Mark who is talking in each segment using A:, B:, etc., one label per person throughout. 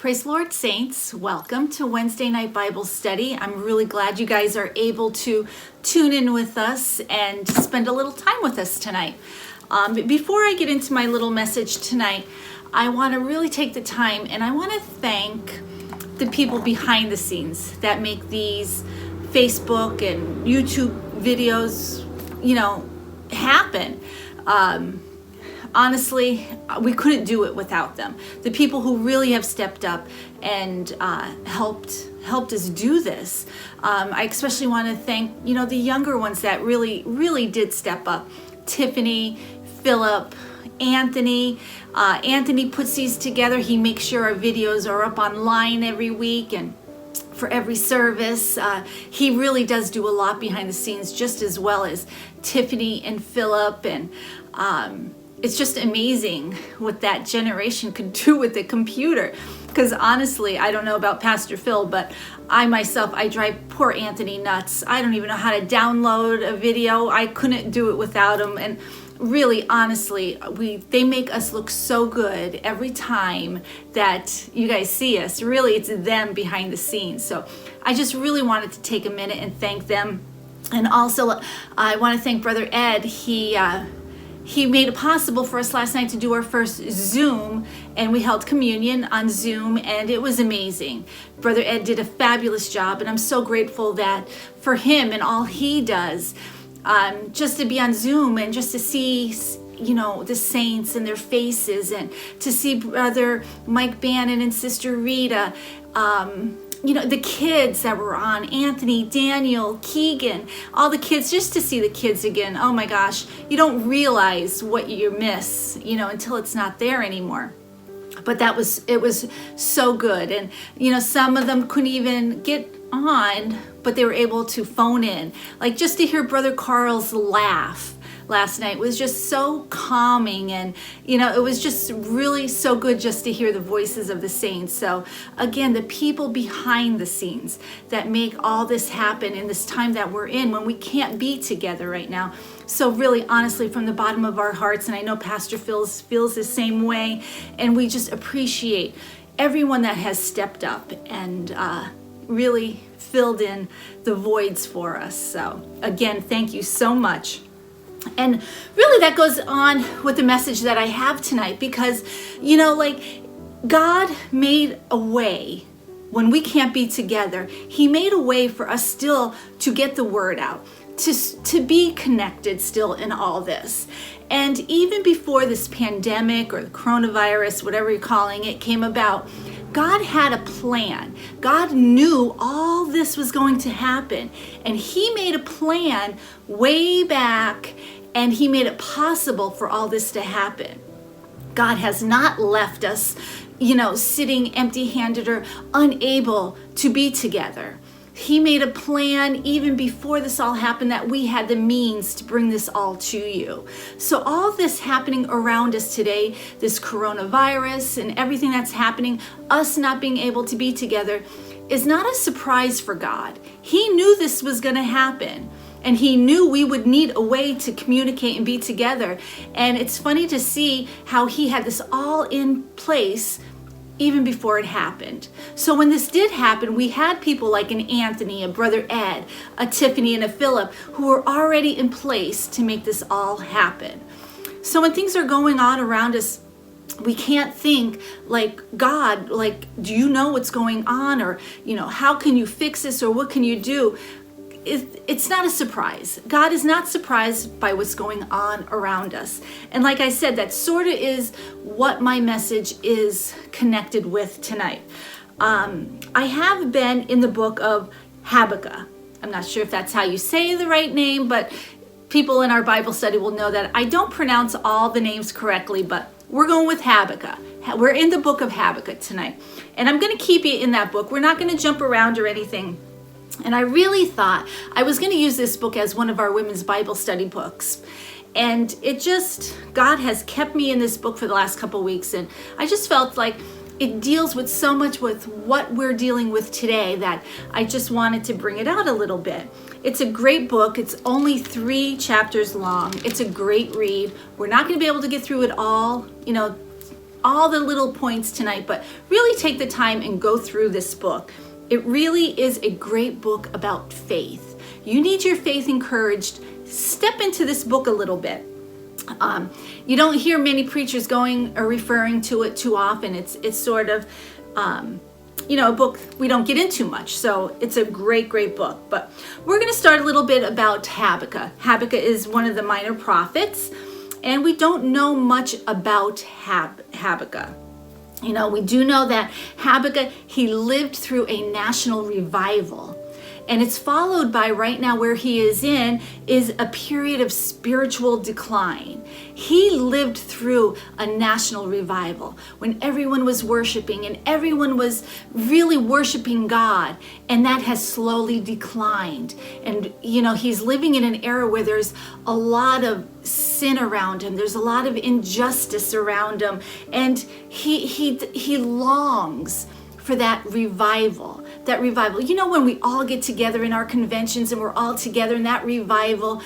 A: Praise the Lord, saints. Welcome to Wednesday Night Bible Study. I'm really glad you guys are able to tune in with us and spend a little time with us tonight. Before I get into my little message tonight, I want to really take the time and I want to thank the people behind the scenes that make these Facebook and YouTube videos, happen. Honestly, we couldn't do it without them. The people who really have stepped up and helped us do this. I especially want to thank, the younger ones that really did step up. Tiffany, Philip, Anthony. Anthony puts these together. He makes sure our videos are up online every week and for every service. He really does do a lot behind the scenes, just as well as Tiffany and Philip. And it's just amazing what that generation could do with the computer. Because honestly, I don't know about Pastor Phil, but I drive poor Anthony nuts. I don't even know how to download a video. I couldn't do it without him. And really, honestly, they make us look so good every time that you guys see us. Really, it's them behind the scenes. So I just really wanted to take a minute and thank them. And also, I want to thank Brother Ed. He made it possible for us last night to do our first Zoom, and we held communion on Zoom, and it was amazing. Brother Ed did a fabulous job, and I'm so grateful that for him and all he does, just to be on Zoom and just to see, the saints and their faces, and to see Brother Mike Bannon and Sister Rita, the kids that were on, Anthony, Daniel, Keegan, all the kids, just to see the kids again. Oh my gosh, you don't realize what you miss, until it's not there anymore. But it was so good. And, some of them couldn't even get on, but they were able to phone in. Like just to hear Brother Carl's laugh last night was just so calming, and it was just really so good just to hear the voices of the saints. So again, the people behind the scenes that make all this happen in this time that we're in when we can't be together right now. So really, honestly, from the bottom of our hearts, and I know Pastor Phil feels the same way, and we just appreciate everyone that has stepped up and really filled in the voids for us. So again, thank you so much. And really that goes on with the message that I have tonight, because, God made a way when we can't be together. He made a way for us still to get the word out, to be connected still in all this. And even before this pandemic or the coronavirus, whatever you're calling it, came about, God had a plan. God knew all this was going to happen. And He made a plan way back, and He made it possible for all this to happen. God has not left us, sitting empty-handed or unable to be together. He made a plan even before this all happened, that we had the means to bring this all to you. So all this happening around us today, this coronavirus and everything that's happening, us not being able to be together, is not a surprise for God. He knew this was going to happen. And He knew we would need a way to communicate and be together. And it's funny to see how He had this all in place even before it happened. So when this did happen, we had people like an Anthony, a Brother Ed, a Tiffany, and a Philip who were already in place to make this all happen. So when things are going on around us, we can't think like, God, do you know what's going on? Or, how can you fix this? Or what can you do? It's not a surprise. God is not surprised by what's going on around us. And like I said, that sort of is what my message is connected with tonight. I have been in the book of Habakkuk. I'm not sure if that's how you say the right name, but people in our Bible study will know that I don't pronounce all the names correctly, but we're going with Habakkuk. We're in the book of Habakkuk tonight. And I'm going to keep you in that book. We're not going to jump around or anything. And I really thought I was going to use this book as one of our women's Bible study books. And God has kept me in this book for the last couple weeks. And I just felt like it deals with so much with what we're dealing with today that I just wanted to bring it out a little bit. It's a great book. It's only 3 chapters long. It's a great read. We're not going to be able to get through it all, all the little points tonight, but really take the time and go through this book. It really is a great book about faith. You need your faith encouraged. Step into this book a little bit. You don't hear many preachers going or referring to it too often. It's sort of, a book we don't get into much. So it's a great book. But we're going to start a little bit about Habakkuk. Habakkuk is one of the minor prophets, and we don't know much about Habakkuk. We do know that Habakkuk, he lived through a national revival. And it's followed by, right now where he is in, is a period of spiritual decline. He lived through a national revival when everyone was worshiping and everyone was really worshiping God. And that has slowly declined. And, he's living in an era where there's a lot of sin around him. There's a lot of injustice around him. And he longs for that revival. When we all get together in our conventions and we're all together in that revival,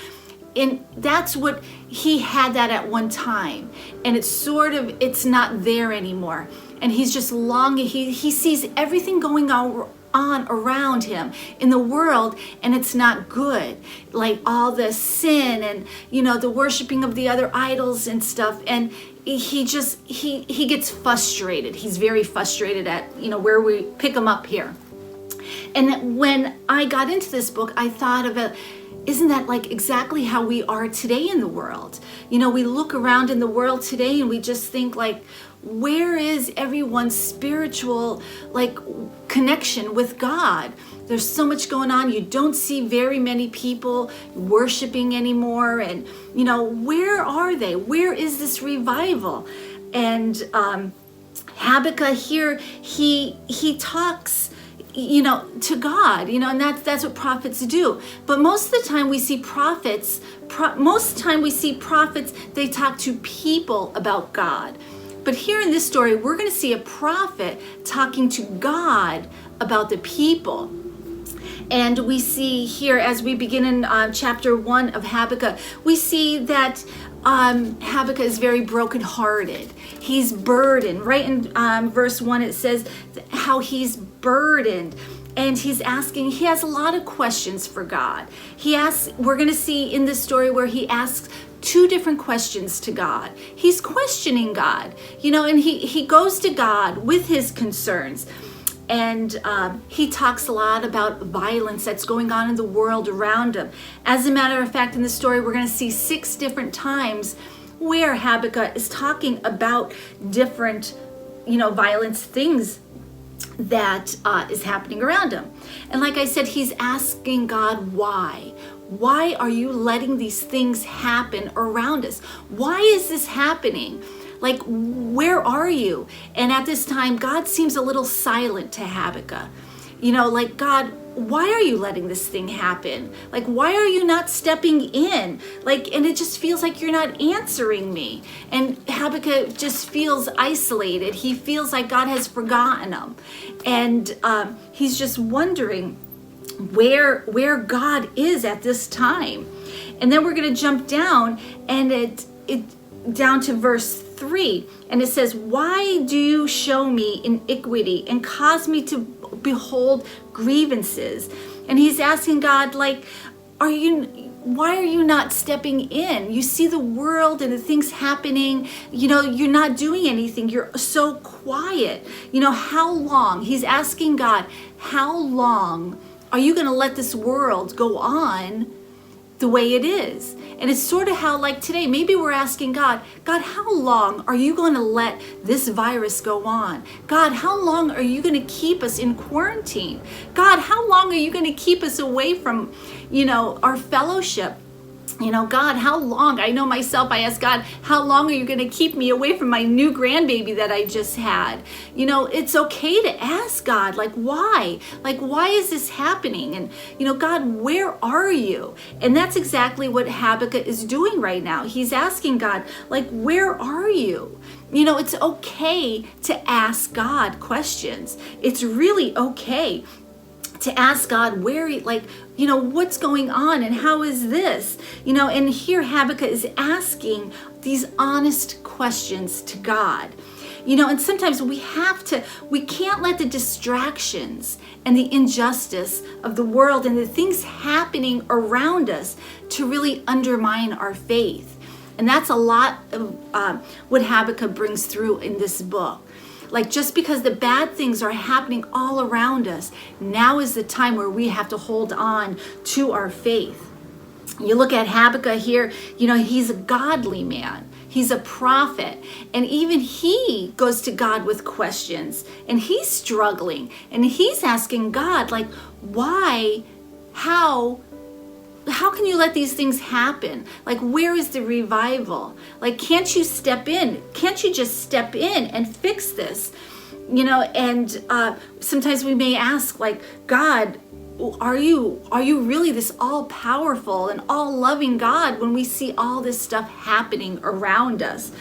A: and that's what he had that at one time. And it's not there anymore. And he's just longing. He sees everything going on around him in the world, and it's not good. Like all the sin and, the worshiping of the other idols and stuff. And he gets frustrated. He's very frustrated at, where we pick him up here. And when I got into this book, I thought of it, isn't that like exactly how we are today in the world? We look around in the world today and we just think like, where is everyone's spiritual connection with God? There's so much going on. You don't see very many people worshiping anymore. And, where are they? Where is this revival? And Habakkuk here, he talks to God, and that's what prophets do. But most of the time we see prophets, they talk to people about God. But here in this story, we're going to see a prophet talking to God about the people. And we see here, as we begin in chapter 1 of Habakkuk, we see that Habakkuk is very brokenhearted. He's burdened. Right in verse 1, it says how he's burdened. And he has a lot of questions for God. We're going to see in this story where he asks 2 different questions to God. He's questioning God, and he goes to God with his concerns. And he talks a lot about violence that's going on in the world around him. As a matter of fact, in the story, we're going to see 6 different times where Habakkuk is talking about different, violence things that is happening around him. And like I said, he's asking God, why? Why are you letting these things happen around us? Why is this happening? Where are you? And at this time, God seems a little silent to Habakkuk. God, why are you letting this thing happen? Why are you not stepping in? And it just feels like you're not answering me. And Habakkuk just feels isolated. He feels like God has forgotten him. And he's just wondering where God is at this time. And then we're going to jump down and down to verse 3, and it says, why do you show me iniquity and cause me to behold grievances? And he's asking God, why are you not stepping in? You see the world and the things happening, you're not doing anything. You're so quiet. How long? He's asking God, how long are you going to let this world go on the way it is? And it's sort of how today, maybe we're asking God, how long are you going to let this virus go on? God, how long are you going to keep us in quarantine? God, how long are you going to keep us away from, our fellowship? God, how long? I know myself, I ask God, how long are you going to keep me away from my new grandbaby that I just had? It's okay to ask God, why? Why is this happening? And, God, where are you? And that's exactly what Habakkuk is doing right now. He's asking God, where are you? It's okay to ask God questions. It's really okay to ask God where, what's going on and how is this? And here Habakkuk is asking these honest questions to God. And sometimes we can't let the distractions and the injustice of the world and the things happening around us to really undermine our faith. And that's a lot of what Habakkuk brings through in this book. Like, just because the bad things are happening all around us, now is the time where we have to hold on to our faith. You look at Habakkuk here, he's a godly man. He's a prophet. And even he goes to God with questions. And he's struggling. And he's asking God, like, why? How can you let these things happen? Like, where is the revival? Like, can't you step in? Can't you just step in and fix this? And sometimes we may ask, like, God, are you really this all-powerful and all-loving God when we see all this stuff happening around us?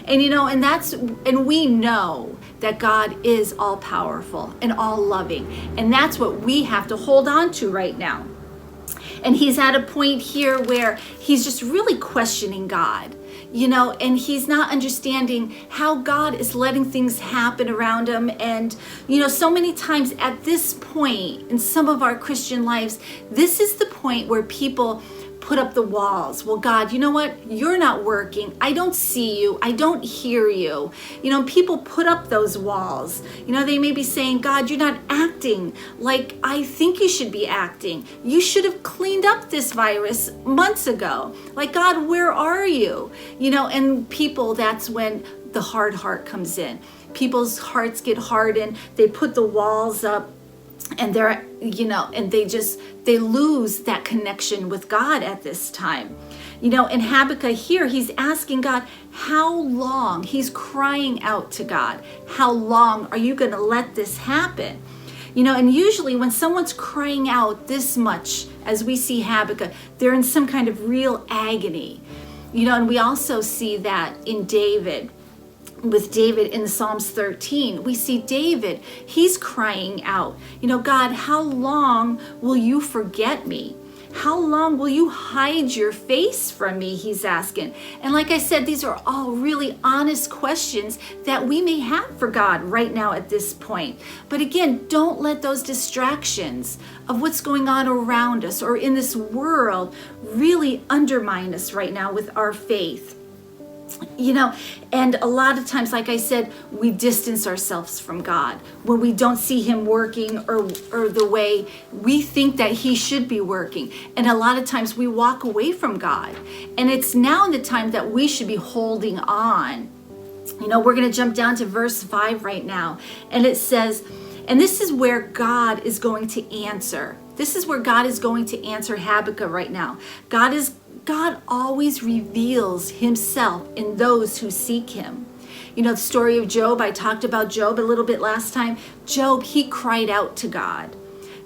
A: And and we know that God is all-powerful and all-loving, and that's what we have to hold on to right now. And he's at a point here where he's just really questioning God, and he's not understanding how God is letting things happen around him. And, so many times at this point in some of our Christian lives, this is the point where people put up the walls. Well, God, you know what? You're not working. I don't see you. I don't hear you. People put up those walls. They may be saying, God, you're not acting like I think you should be acting. You should have cleaned up this virus months ago. Like, God, where are you? And people, that's when the hard heart comes in. People's hearts get hardened. They put the walls up. And they're, and they lose that connection with God at this time. In Habakkuk here, he's asking God, how long? He's crying out to God. How long are you going to let this happen? And usually when someone's crying out this much, as we see Habakkuk, they're in some kind of real agony. And we also see that in David. With David in Psalms 13, we see David, he's crying out, God, how long will you forget me? How long will you hide your face from me? He's asking. And like I said, these are all really honest questions that we may have for God right now at this point. But again, don't let those distractions of what's going on around us or in this world really undermine us right now with our faith. And a lot of times, like I said, we distance ourselves from God when we don't see him working or the way we think that he should be working. And a lot of times we walk away from God. And it's now the time that we should be holding on. We're going to jump down to verse 5 right now. And it says, and this is where God is going to answer. This is where God is going to answer Habakkuk right now. God always reveals himself in those who seek him. The story of Job, I talked about Job a little bit last time. Job, he cried out to God.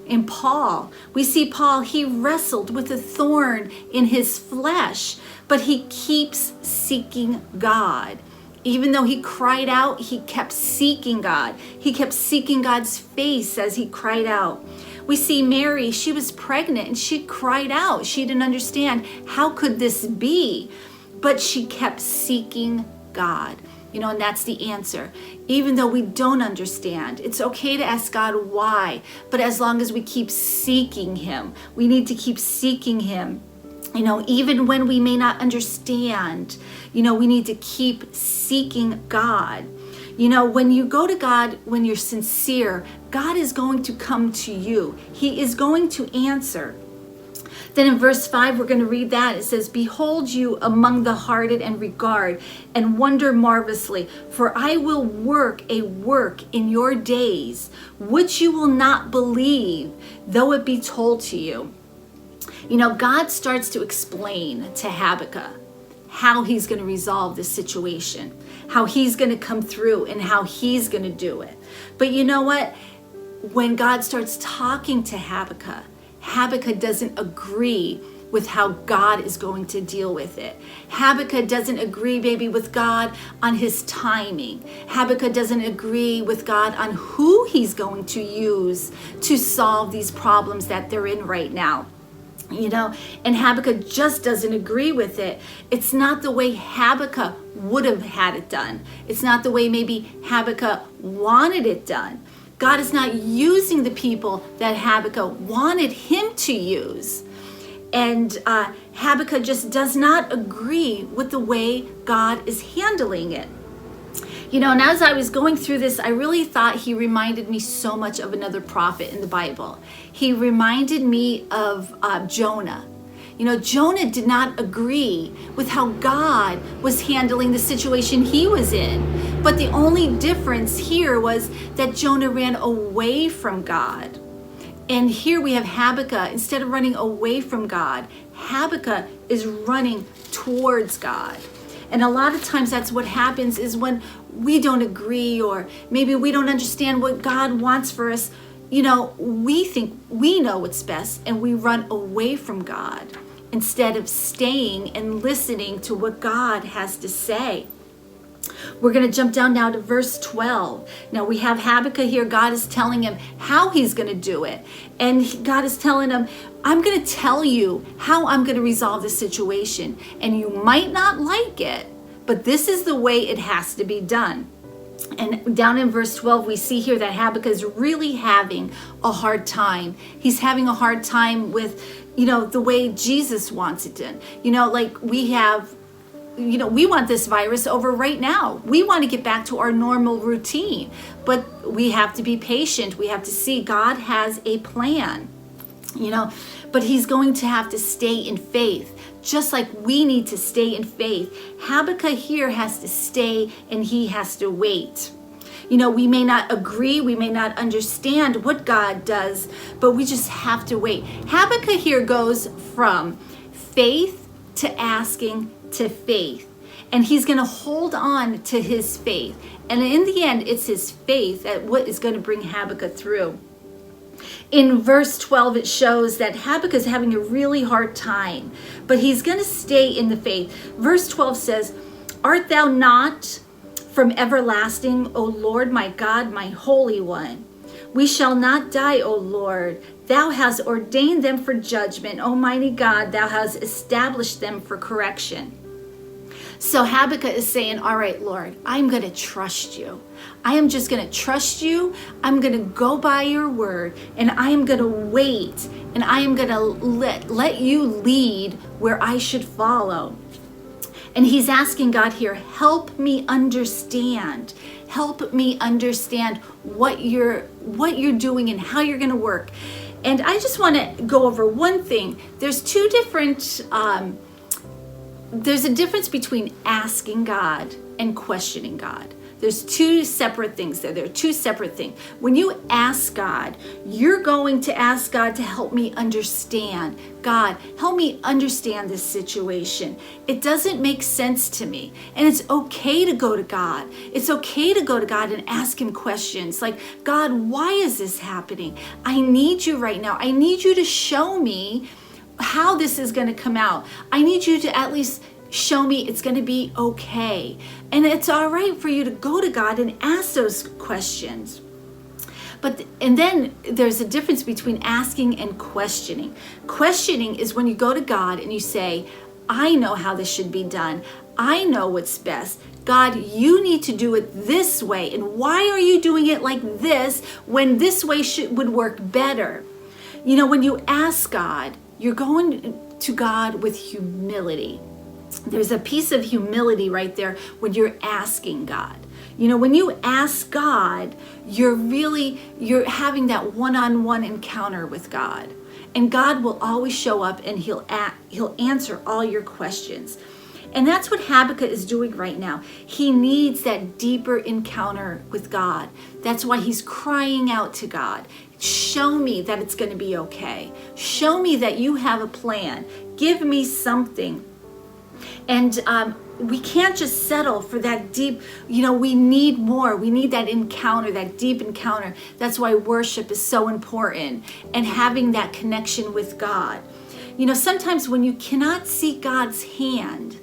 A: In Paul, we see Paul, he wrestled with a thorn in his flesh, but he keeps seeking God. Even though he cried out, he kept seeking God. He kept seeking God's face as he cried out. We see Mary, she was pregnant and she cried out. She didn't understand, how could this be? But she kept seeking God. And that's the answer. Even though we don't understand, it's okay to ask God why. But as long as we keep seeking him, we need to keep seeking him. Even when we may not understand, we need to keep seeking God. When you go to God, when you're sincere, God is going to come to you. He is going to answer. Then in verse 5, we're going to read that. It says, behold you among the hearted and regard and wonder marvelously, for I will work a work in your days, which you will not believe, though it be told to you. God starts to explain to Habakkuk how he's going to resolve this situation, how he's going to come through and how he's going to do it. But you know what? When God starts talking to Habakkuk, Habakkuk doesn't agree with how God is going to deal with it. Habakkuk doesn't agree maybe with God on his timing. Habakkuk doesn't agree with God on who he's going to use to solve these problems that they're in right now. And Habakkuk just doesn't agree with it. It's not the way Habakkuk would have had it done. It's not the way maybe Habakkuk wanted it done. God is not using the people that Habakkuk wanted him to use. And Habakkuk just does not agree with the way God is handling it. And as I was going through this, I really thought he reminded me so much of another prophet in the Bible. He reminded me of Jonah. Jonah did not agree with how God was handling the situation he was in. But the only difference here was that Jonah ran away from God. And here we have Habakkuk. Instead of running away from God, Habakkuk is running towards God. And a lot of times that's what happens is when we don't agree, or maybe we don't understand what God wants for us, we think we know what's best and we run away from God instead of staying and listening to what God has to say. We're going to jump down now to verse 12. Now we have Habakkuk here. God is telling him how he's going to do it. And God is telling him, I'm going to tell you how I'm going to resolve this situation. And you might not like it, but this is the way it has to be done. And down in verse 12, we see here that Habakkuk is really having a hard time. He's having a hard time with, the way Jesus wants it done. Like we have, we want this virus over right now. We want to get back to our normal routine, but we have to be patient. We have to see God has a plan, but he's going to have to stay in faith. Just like we need to stay in faith, Habakkuk here has to stay and he has to wait. We may not agree, we may not understand what God does, but we just have to wait. Habakkuk here goes from faith to asking to faith. And he's going to hold on to his faith. And in the end, it's his faith that what is going to bring Habakkuk through. In verse 12, it shows that Habakkuk is having a really hard time, but he's going to stay in the faith. Verse 12 says, "Art thou not from everlasting, O Lord, my God, my Holy One? We shall not die, O Lord. Thou hast ordained them for judgment. Almighty God, thou hast established them for correction." So Habakkuk is saying, all right, Lord, I'm going to trust you. I am just going to trust you. I'm going to go by your word, and I am going to wait, and I am going to let you lead where I should follow. And he's asking God here, help me understand. Help me understand what you're doing and how you're going to work. And I just want to go over one thing. There's a difference between asking God and questioning God. There's two separate things there. There are two separate things. When you ask God, you're going to ask God to help me understand. God, help me understand this situation. It doesn't make sense to me. And it's okay to go to God. It's okay to go to God and ask him questions like, God, why is this happening? I need you right now. I need you to show me how this is going to come out. I need you to at least show me it's going to be okay. And it's all right for you to go to God and ask those questions. And then there's a difference between asking and questioning. Questioning is when you go to God and you say, I know how this should be done. I know what's best. God, you need to do it this way. And why are you doing it like this when this way would work better? When you ask God, you're going to God with humility. There's a piece of humility right there when you're asking God. When you ask God, you're having that one-on-one encounter with God. And God will always show up and he'll answer all your questions. And that's what Habakkuk is doing right now. He needs that deeper encounter with God. That's why he's crying out to God. Show me that it's going to be okay. Show me that you have a plan. Give me something. And we can't just settle for that deep, we need more. We need that encounter, that deep encounter. That's why worship is so important, and having that connection with God. Sometimes when you cannot see God's hand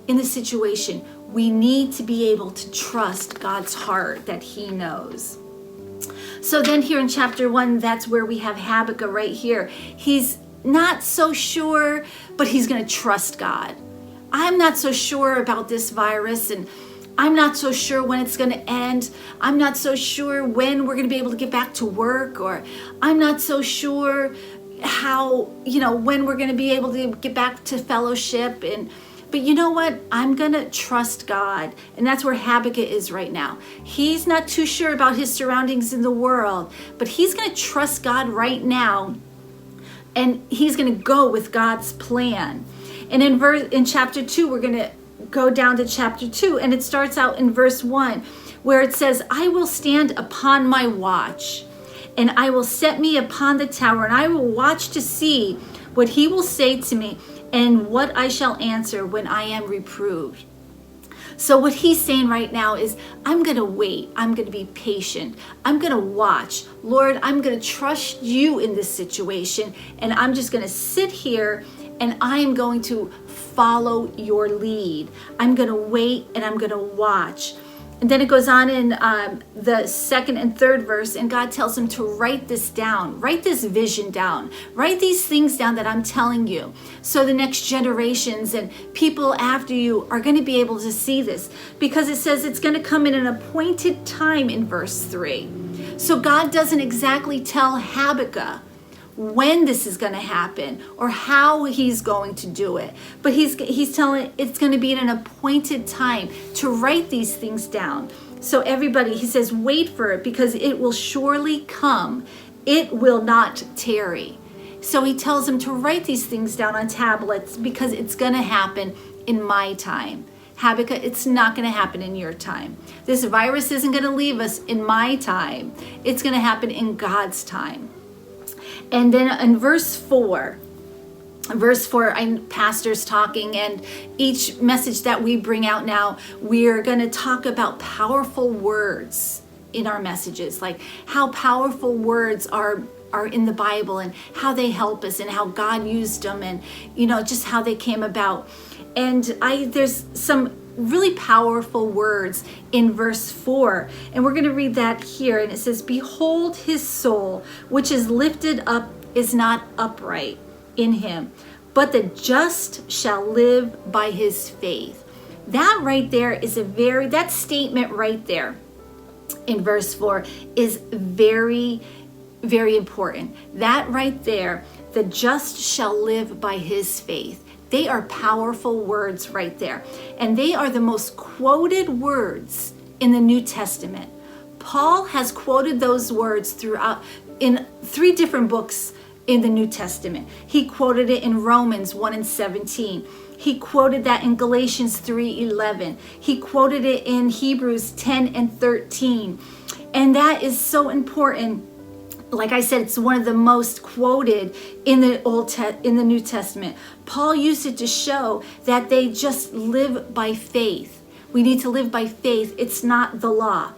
A: in the situation, we need to be able to trust God's heart that he knows. So then here in chapter 1, that's where we have Habakkuk right here. He's not so sure, but he's going to trust God. I'm not so sure about this virus, and I'm not so sure when it's going to end. I'm not so sure when we're going to be able to get back to work, or I'm not so sure how, when we're going to be able to get back to fellowship. But you know what? I'm going to trust God. And that's where Habakkuk is right now. He's not too sure about his surroundings in the world, but he's going to trust God right now. And he's going to go with God's plan. And in chapter 2, we're going to go down to chapter 2, and it starts out in verse 1, where it says, I will stand upon my watch, and I will set me upon the tower, and I will watch to see what he will say to me, and what I shall answer when I am reproved. So what he's saying right now is, I'm going to wait. I'm going to be patient. I'm going to watch. Lord, I'm going to trust you in this situation, and I'm just going to sit here, and I'm going to follow your lead. I'm going to wait, and I'm going to watch. And then it goes on in the second and third verse, and God tells him to write this down, write this vision down, write these things down that I'm telling you, so the next generations and people after you are going to be able to see this, because it says it's going to come in an appointed time in verse 3. So God doesn't exactly tell Habakkuk when this is going to happen or how he's going to do it, but he's telling it's going to be in an appointed time to write these things down. So everybody, he says, wait for it, because it will surely come. It will not tarry. So he tells him to write these things down on tablets, because it's going to happen in my time. Habakkuk, it's not going to happen in your time. This virus isn't going to leave us in my time. It's going to happen in God's time. And then in verse 4, pastors talking, and each message that we bring out now, we're going to talk about powerful words in our messages, like how powerful words are in the Bible, and how they help us, and how God used them, and just how they came about. And there's some really powerful words in verse 4, and we're going to read that here. And it says, behold, his soul which is lifted up is not upright in him, but the just shall live by his faith. That right there is that statement right there in verse 4 is very, very important. That right there, the just shall live by his faith. They are powerful words right there. And they are the most quoted words in the New Testament. Paul has quoted those words throughout in 3 different books in the New Testament. He quoted it in Romans 1:17. He quoted that in Galatians 3:11. He quoted it in Hebrews 10:13. And that is so important. Like I said, it's one of the most quoted in the New Testament. Paul used it to show that they just live by faith. We need to live by faith. It's not the law.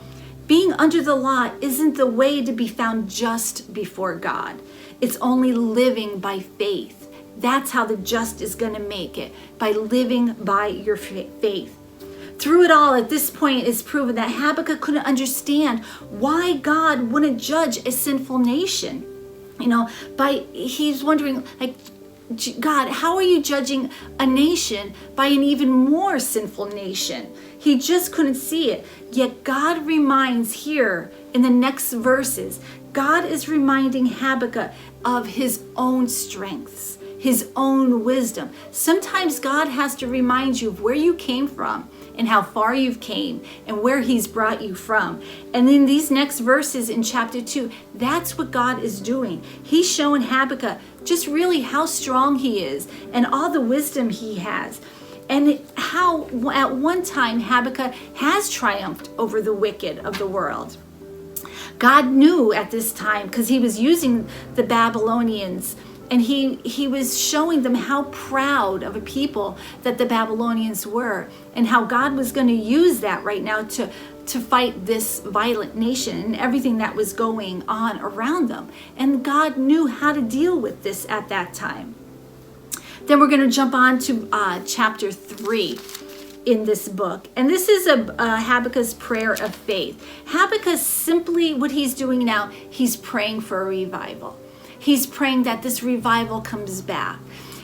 A: Being under the law isn't the way to be found just before God. It's only living by faith. That's how the just is going to make it, by living by your faith. Through it all, at this point, it's proven that Habakkuk couldn't understand why God wouldn't judge a sinful nation. He's wondering, like, God, how are you judging a nation by an even more sinful nation? He just couldn't see it. Yet God reminds here in the next verses, God is reminding Habakkuk of his own strengths, his own wisdom. Sometimes God has to remind you of where you came from, and how far you've came, and where he's brought you from. And in these next verses in chapter 2, that's what God is doing. He's showing Habakkuk just really how strong he is, and all the wisdom he has, and how at one time Habakkuk has triumphed over the wicked of the world. God knew at this time, because he was using the Babylonians, and he was showing them how proud of a people that the Babylonians were, and how God was going to use that right now to fight this violent nation and everything that was going on around them. And God knew how to deal with this at that time. Then we're going to jump on to chapter 3 in this book. And this is Habakkuk's prayer of faith. Habakkuk, simply what he's doing now, he's praying for a revival. He's praying that this revival comes back.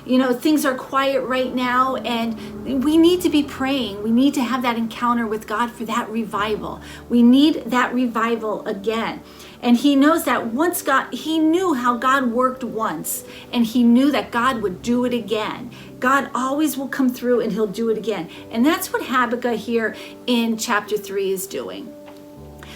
A: Things are quiet right now, and we need to be praying. We need to have that encounter with God for that revival. We need that revival again. And he knows that he knew how God worked once, and he knew that God would do it again. God always will come through, and he'll do it again. And that's what Habakkuk here in chapter 3 is doing.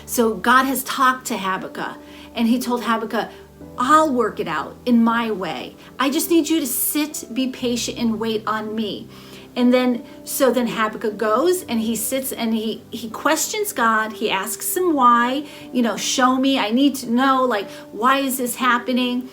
A: So God has talked to Habakkuk, and he told Habakkuk, I'll work it out in my way. I just need you to sit, be patient, and wait on me. And then Habakkuk goes and he sits and he questions God. He asks him why, show me, I need to know, why is this happening?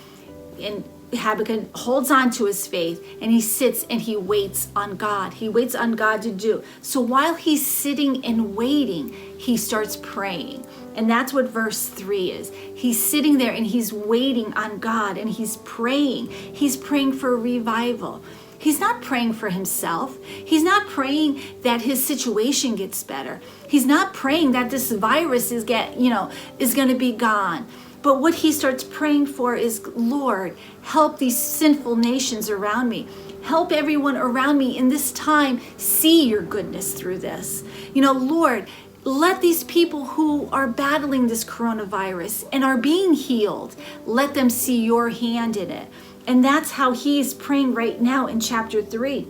A: And Habakkuk holds on to his faith, and he sits and he waits on God. He waits on God to do. So while he's sitting and waiting, he starts praying. And that's what verse 3 is. He's sitting there and he's waiting on God, and he's praying. He's praying for a revival. He's not praying for himself. He's not praying that his situation gets better. He's not praying that this virus is going to be gone. But what he starts praying for is, Lord, help these sinful nations around me. Help everyone around me in this time see your goodness through this. Lord, let these people who are battling this coronavirus and are being healed, let them see your hand in it. And that's how he's praying right now in chapter 3.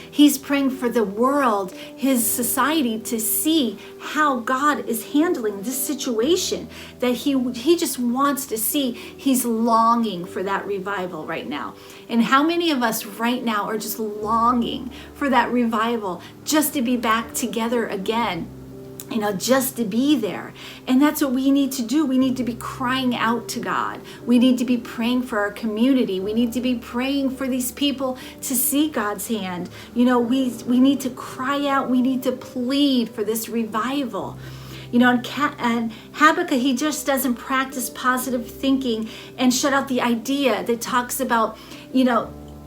A: He's praying for the world, his society, to see how God is handling this situation, that he just wants to see. He's longing for that revival right now. And how many of us right now are just longing for that revival, just to be back together again? Just to be there. And that's what we need to do. We need to be crying out to God. We need to be praying for our community. We need to be praying for these people to see God's hand. We need to cry out. We need to plead for this revival. And Habakkuk, he just doesn't practice positive thinking and shut out the idea that talks about,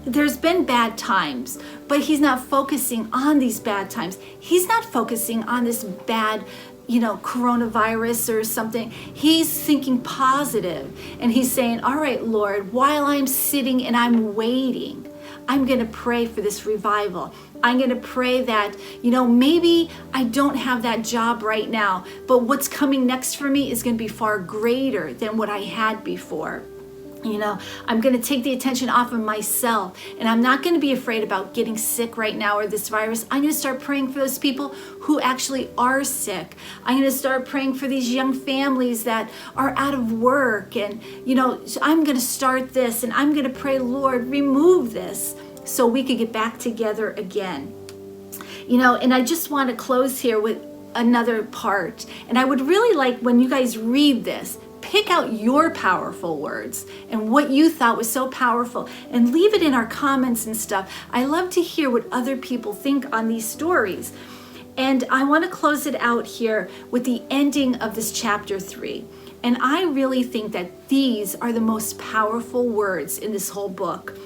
A: there's been bad times, but he's not focusing on these bad times. He's not focusing on this bad, coronavirus or something. He's thinking positive, and he's saying, all right, Lord, while I'm sitting and I'm waiting, I'm going to pray for this revival. I'm going to pray that, maybe I don't have that job right now, but what's coming next for me is going to be far greater than what I had before. I'm going to take the attention off of myself, and I'm not going to be afraid about getting sick right now or this virus. I'm going to start praying for those people who actually are sick. I'm going to start praying for these young families that are out of work. And, I'm going to start this, and I'm going to pray, Lord, remove this so we could get back together again. And I just want to close here with another part. And I would really like, when you guys read this, pick out your powerful words and what you thought was so powerful, and leave it in our comments and stuff. I love to hear what other people think on these stories. And I want to close it out here with the ending of this chapter 3. And I really think that these are the most powerful words in this whole book.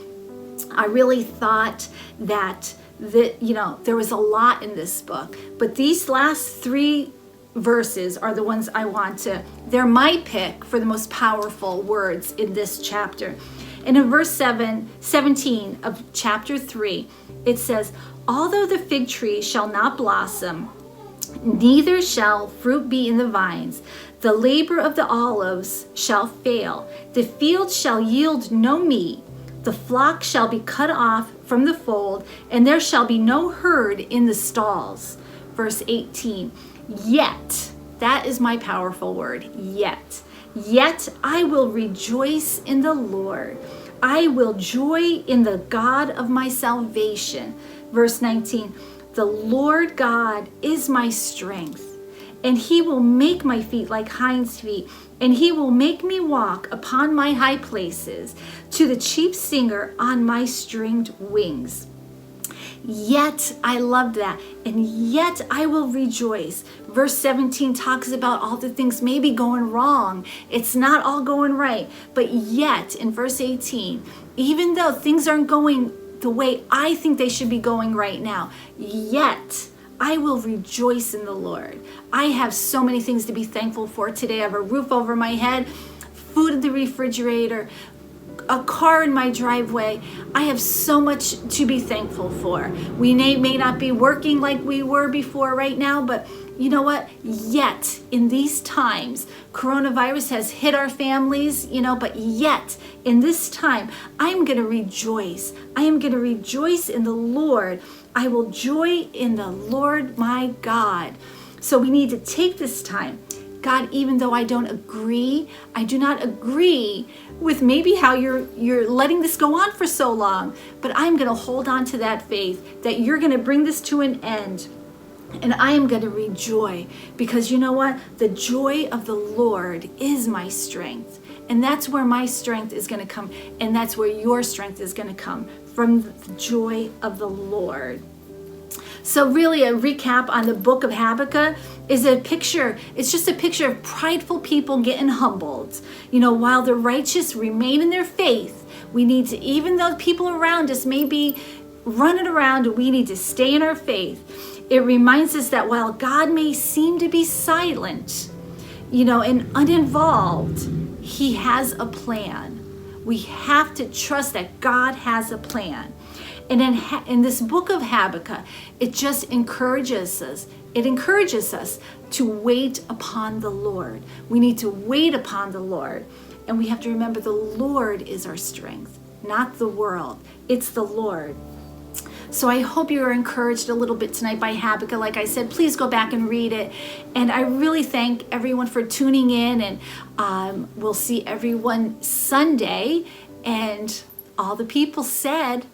A: I really thought that there was a lot in this book, but these last 3 verses are the ones they're my pick for the most powerful words in this chapter. And in verse 17 of chapter 3, it says, although the fig tree shall not blossom, neither shall fruit be in the vines, the labor of the olives shall fail, the field shall yield no meat, the flock shall be cut off from the fold, and there shall be no herd in the stalls. Verse 18, yet, that is my powerful word, yet I will rejoice in the Lord. I will joy in the God of my salvation. Verse 19, the Lord God is my strength, and he will make my feet like hinds' feet, and he will make me walk upon my high places, to the chief singer on my stringed wings. Yet, I love that. And yet I will rejoice. Verse 17 talks about all the things maybe going wrong. It's not all going right. But yet, in verse 18, even though things aren't going the way I think they should be going right now, yet I will rejoice in the Lord. I have so many things to be thankful for today. I have a roof over my head, food in the refrigerator, a car in my driveway. I have so much to be thankful for. We may not be working like we were before right now, but you know what? Yet in these times, coronavirus has hit our families, but yet in this time, I'm going to rejoice. I am going to rejoice in the Lord. I will joy in the Lord my God. So we need to take this time. God, even though I do not agree with maybe how you're letting this go on for so long, but I'm going to hold on to that faith that you're going to bring this to an end. And I am going to rejoice, because you know what? The joy of the Lord is my strength. And that's where my strength is going to come. And that's where your strength is going to come, from the joy of the Lord. So really, a recap on the book of Habakkuk is a picture. It's just a picture of prideful people getting humbled. While the righteous remain in their faith, we need to, even though people around us may be running around, we need to stay in our faith. It reminds us that while God may seem to be silent, and uninvolved, he has a plan. We have to trust that God has a plan. And in this book of Habakkuk, it just encourages us. It encourages us to wait upon the Lord. We need to wait upon the Lord. And we have to remember the Lord is our strength, not the world. It's the Lord. So I hope you are encouraged a little bit tonight by Habakkuk. Like I said, please go back and read it. And I really thank everyone for tuning in. And we'll see everyone Sunday. And all the people said,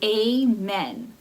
A: Amen.